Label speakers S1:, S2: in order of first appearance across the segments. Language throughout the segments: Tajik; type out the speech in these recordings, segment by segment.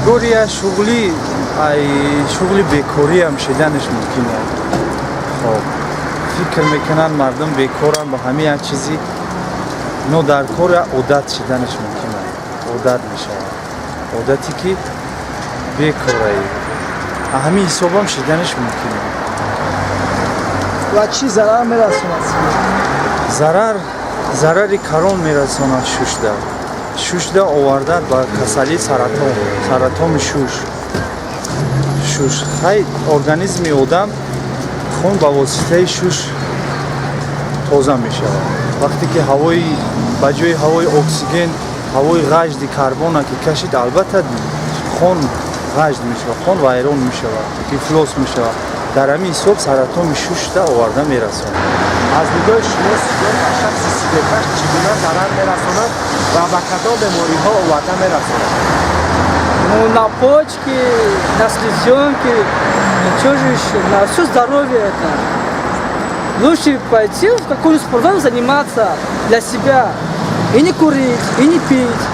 S1: категория шуғли бекориам шиданаш мумкин аст. хоб фикр мекунанд мардум бекоранд ба ҳамин як чизи но дар кори одат шиданаш мумкин аст. одат мешавад. одате ки бекораи ҳамин ҳисобам шиданаш мумкин аст.
S2: ва чӣ зарар мерасонад?
S1: зарари карон мерасонад шушда оварда ба касали саратони шуш хай организми одам хун ба воситаи шуш тоза мешавад. вақте ки ҳавои ба ҷои ҳавои оксиген ҳавои ғажди карбона ки кашид албатта хун ғажд мешавад, хун вайрон мешавад, ифлос мешавад. дар ҳамин ҳисоб саратони шушда оварда мерасонад.
S2: аз нигоҳи шумо сигор ба шахси сигаркаш чӣ гуна зарар мерасонад ва ба кадом бемориҳо оварда мерасонад?
S3: Ну, на почки, на селезенки, ничего же еще, на все здоровье это. Лучше пойти в какую-нибудь спортзал заниматься для себя. И не курить, и не пить.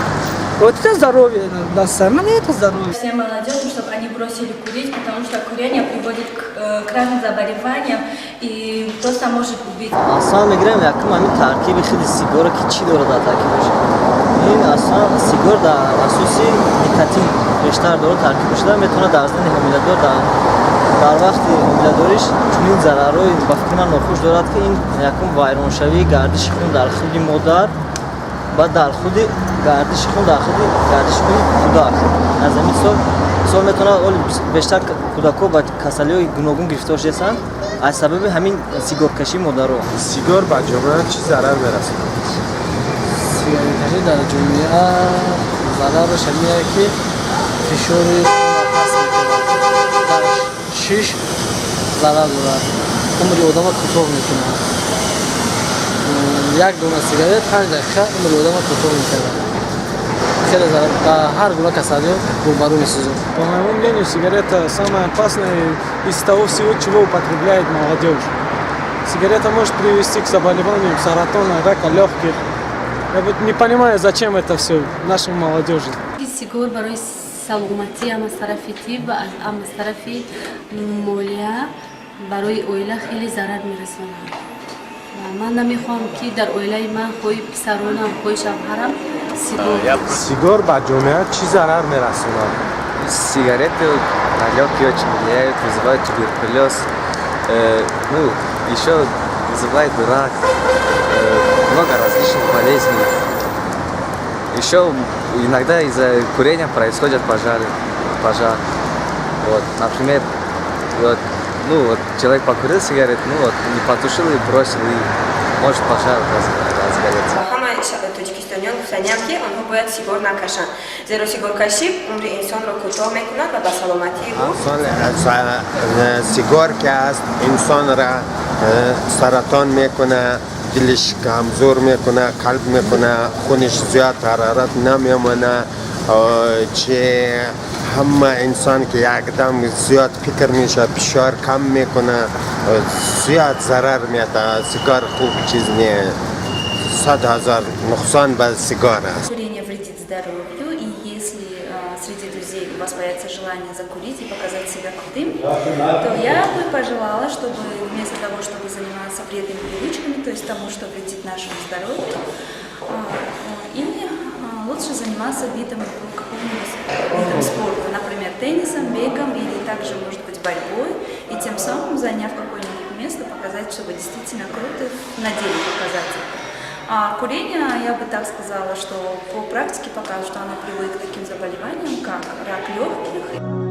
S3: Вот это здоровье, на самом деле это здоровье.
S4: Всем молодежи, чтобы они бросили курить, потому что курение приводит к разным заболеваниям и просто может убить.
S5: Асlan мегирем яким ҳамин таркиби хели сигора ки чӣ дорад дар таркибаш. ин аслан сигор дар асоси никотин бештар дорад таркиб шуда метавонад дар зани ҳомиладор дар вақти ҳомиладориш чунин зарарҳои ба фикри ман нохуш дорад ки ин якум вайроншавии гардиши хун дар худи модар ва дар худи гардиши хун дар худи гардиши хуни кӯдак. аз ҳамин сол метавонад оли бештар кӯдакҳо ба касалиҳои гуногун гирифтор шуданд аз сабаби ҳамин сигоркашии модарҳо.
S2: сигор ба ҷомеа чӣ зарар мерасонад?
S3: Сигареташи дар ҷомеа зарараш ҳамине ки фишори паст мекунад. Дар шиш зарар дорад. умри одама кӯтоҳ мекунад. як дона сигарет 5 дақиқа умри одама кӯтоҳ мекунад. Хеле зарар ба ҳар гуна касалиҳо рӯбарӯ месозад.
S6: По моему мнению, сигарета самая опасная из того всего, чего употребляет молодежь. Сигарета может привести к заболеваниям саратона, рака легких. Я вот не понимаю, зачем это все нашей молодежи.
S4: Сигор барои саломатӣ ам аз тарафи тиб, ам аз тарафи молия барои оила хеле зарар мерасонад. ман намехоҳам ки дар оилаи ман хоҳи писаронам, хоҳи шавҳарам
S2: сигор ба ҷомеа чӣ зарар мерасонад?
S7: Сигареты легкие очень влияют, вызывают туберкулез, ну, еще вызывает рак, много различных болезней. Еще иногда из-за курения происходят пожар. Вот, например, человек покурил сигарету, не потушил и бросил, и может пожар разгореться.
S8: точки стонён гуфтаниам ки онҳо бояд сигор накашанд, зеро сигоркашӣ умри инсонро кӯтоҳ мекунад ва ба саломатии
S9: сигор ки аст инсонро саратон мекунад, дилиш камзор мекунад, қалб мекунад, хуниш зиёд ҳарорат намемонад, ҳама инсон ки якдам зиёд фикр мешавад, фишор кам мекунад, зиёд зарар метавад. сигор хуб чиз нест. 100 000 нуқсон ба сигар аст.
S4: Курение вредит здоровью, и если среди друзей у вас появится желание закурить и показать себя крутым, то я бы пожелала, чтобы вместо того, чтобы заниматься вредными привычками, то есть тому, что вредит нашему здоровью, или лучше заниматься каким-нибудь видом спорта, например, теннисом, бегом или также, может быть, борьбой, и тем самым, заняв какое-нибудь место, показать, что вы действительно круты, на деле показать это. А курение, я бы так сказала, что по практике показывает, что оно приводит к таким заболеваниям, как рак легких.